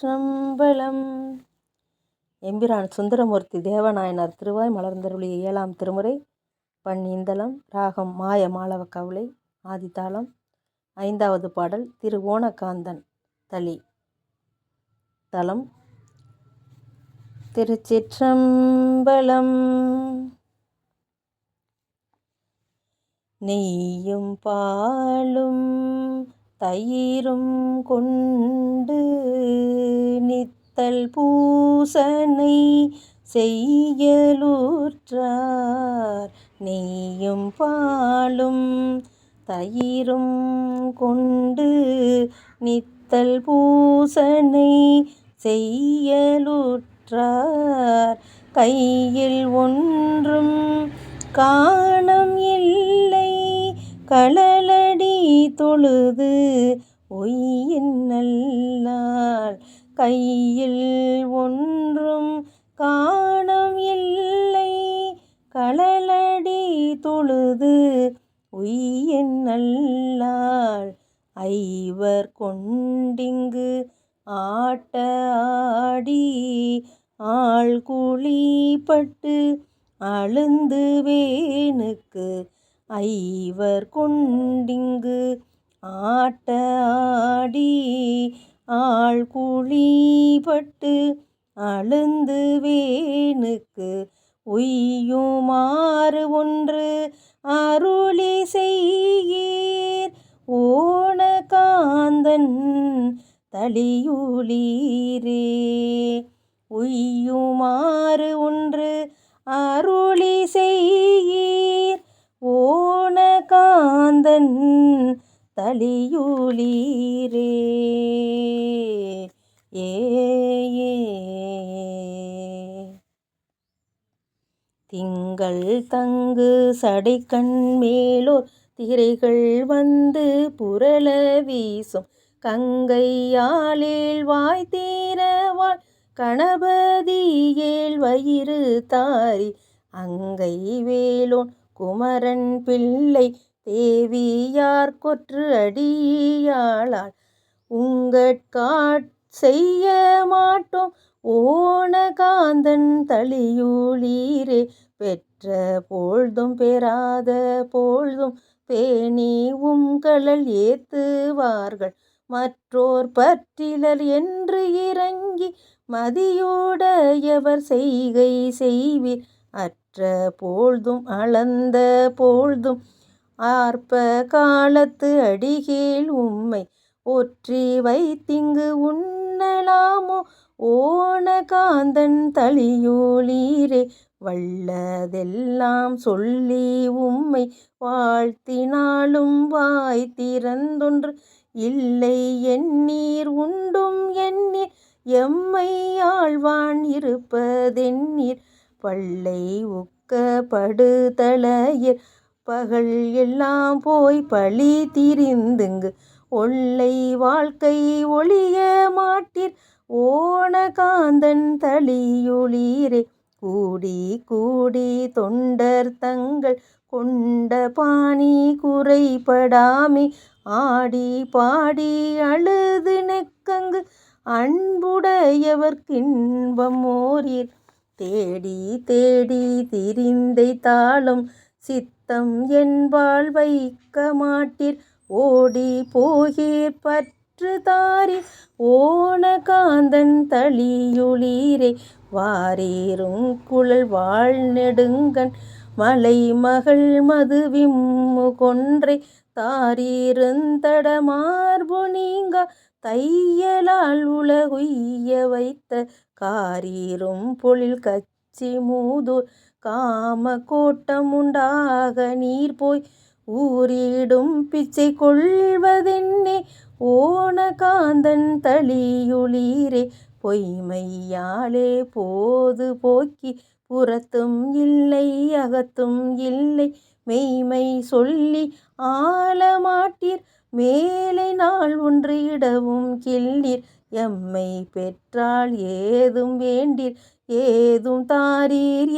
திருச்சிற்றம்பலம். எம்பிரான் சுந்தரமூர்த்தி தேவநாயனார் திருவாய் மலர்ந்தருளிய 7ஆம் திருமுறை. பண் இந்தளம். ராகம் மாய மாளவ கவுளை. ஆதித்தாளம். 5வது பாடல் திருவோணகாந்தன் தளி. தலம் திருச்சிற்றம்பலம். நெய்யும் பாலும் தயிரும் கொண்டு நித்தல் பூசனை செய்யலுற்றார். நெய்யும் பாலும் தயிரும் கொண்டு நித்தல் பூசனை செய்யலுற்றார். கையில் ஒன்றும் காணம் இல்லை களலடி தொழுது ஒய்யின் நல்லாள். கையில் ஒன்றும் காணம் இல்லை களலடி தொழுது ஒய்யின் நல்லாள். ஐவர் கொண்டிங்கு ஆட்ட ஆடி ஆழ்குழிப்பட்டு அழுந்து வேனுக்கு. ஐவர் கொண்டிங்கு ஆட்ட ஆடி ஆழ்குழிப்பட்டு அழுந்து வேனுக்கு. உய்யுமாறு ஒன்று அருளி செய்யீர் ஓணகாந்தன் தளியுளீரே. உய்யுமாறு ஒன்று அருளி செய்யீர் ஓணகாந்தன் தளியுளீரே. ஏ திங்கள் தங்கு சடைக்கண் மேலோர் திரைகள் வந்து புரள வீசும். கங்கையாளேள் வாய் தீரவாள் கணபதியேள் வயிறு தாரி. அங்கை வேலோன் குமரன் பிள்ளை தேவியார் கொற்று அடியாளால் உங்கட்காட் செய்ய மாட்டோம் ஓணகாந்தன் தளியுளீரே. பெற்ற பொழுதும் பெறாத பொழுதும் பேணி உங்கழல் ஏத்துவார்கள் மற்றோர் பற்றிலர் என்று இறங்கி மதியுடையவர் செய்கை செய்வீர். அற்ற பொழுதும் அளந்த பொழுதும் ஆர்ப்ப காலத்து அடிகேள் உம்மை ஒற்றி வைத்திங்கு உண்ணலாமோ ஓணகாந்தன் தளியுளீரே. வல்லதெல்லாம் சொல்லி உம்மை வாழ்த்தினாலும் வாய் திறந்தொன்று இல்லை எண்ணீர். உண்டும் எண்ணீர் எம்மை ஆழ்வான் இருப்பதெண்ணீர். பல்லை உக்க படுதலையர் பகல் எல்லாம் போய் பழி திரிந்துங்கு ஒல்லை வாழ்க்கை ஒழிய மாட்டீர் ஓணகாந்தன் தளியுளீரே. கூடி கூடி தொண்டர் தங்கள் கொண்ட பாணி குறைபடாமே ஆடி பாடி அழுது நெக்கங்கு அன்புடையவர்க்கின்பம் ஓரீர். தேடி தேடி திரிந்தை தாளும் சித்தம் என்பால் வைக்க மாட்டீர். ஓடி போகீர் பற்று தாரீர் ஓணகாந்தன் தளியுளீரே. வாரீரும் குழல் வாழ் நெடுங்கண் மலை மகள் மதுவிம்மு கொன்றை தாரீருந்தட மார்பு நீங்கா தையலால் உலகுய்ய வைத்த காரீரும் பொழில் கச்சி மூதூர் காம கோட்டம் உண்டாக நீர் போய் ஊரிடும் பிச்சை கொள்வதென்னே ஓணகாந்தன் தளியுளீரே. பொய்மையாலே போது போக்கி புறத்தும் இல்லை அகத்தும் இல்லை மெய்மை சொல்லி ஆளமாட்டீர். மேலை நாள் ஒன்று இடவும் கிள்ளீர். எம்மை பெற்றால் ஏதும் வேண்டீர் ஏதும் தாரீர்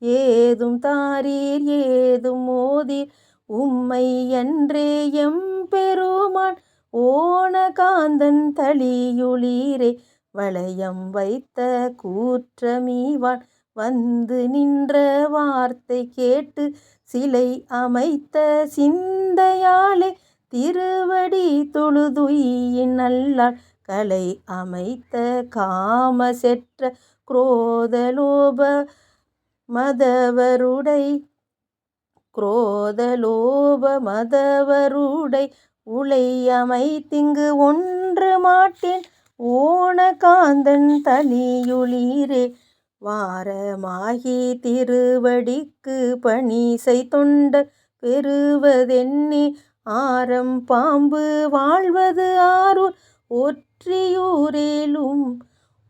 ஏதும் தாரீர் ஏதும் மோதீர். உம்மை அன்றே எம் பெருமான் ஓணகாந்தன் தளியுளிரே வளையம் வைத்த கூற்றமிவான் வந்து நின்ற வார்த்தை கேட்டு சிலை அமைத்த சிந்தையாலே திருவடி தொழுதுயின் நல்லாள் கலை அமைத்த காம செற்ற குரோதலோப மதவருடை உலை அமைத்திங்கு ஒன்று மாட்டேன் ஓணகாந்தன் தளியுளிரே வாரமாகி திருவடிக்கு பணிசை தொண்டர் பெறுவதென்னே ஆரம் பாம்பு வாழ்வது ஆரூர் ஒற்றியூரேலும்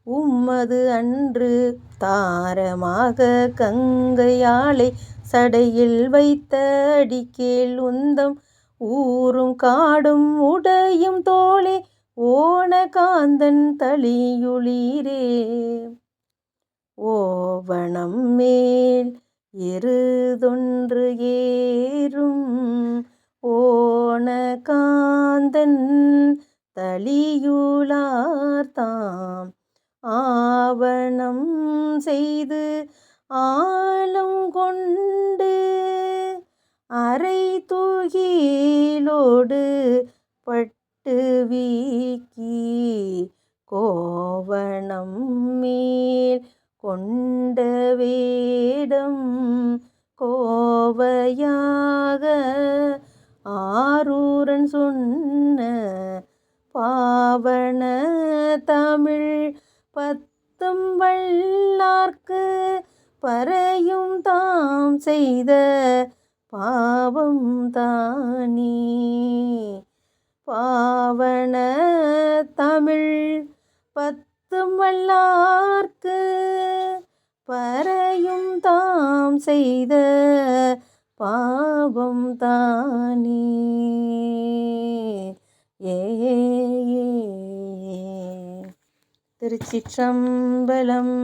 உம்மது அன்று தாரமாக கங்கையாளை சடையில் வைத்த அடிக்கேள் உந்தம் ஊரும் காடும் உடையும் தோளே ஓணகாந்தன் தளியுளிரே ஓவணம் மேல் எருதொன்று ஏறும் ஓணகாந்தன் தளியுளார்தாம் ஆவணம் செய்து ஆலம் கொண்டு அரை தூகிலோடு பட்டு வீக்கி கோவணம் மேல் கொண்ட வேடம் கோவையாக ஆரூரன் சொன்ன பாவன தமிழ் பத்தும் வல்லார்க்கு பறையும் தாம் செய்த பாவம் தானே பாவன தமிழ் பத்தும் வல்லார்க்கு பறையும் தாம் செய்த பாவம் தானே. திருச்சிற்றம்பலம்.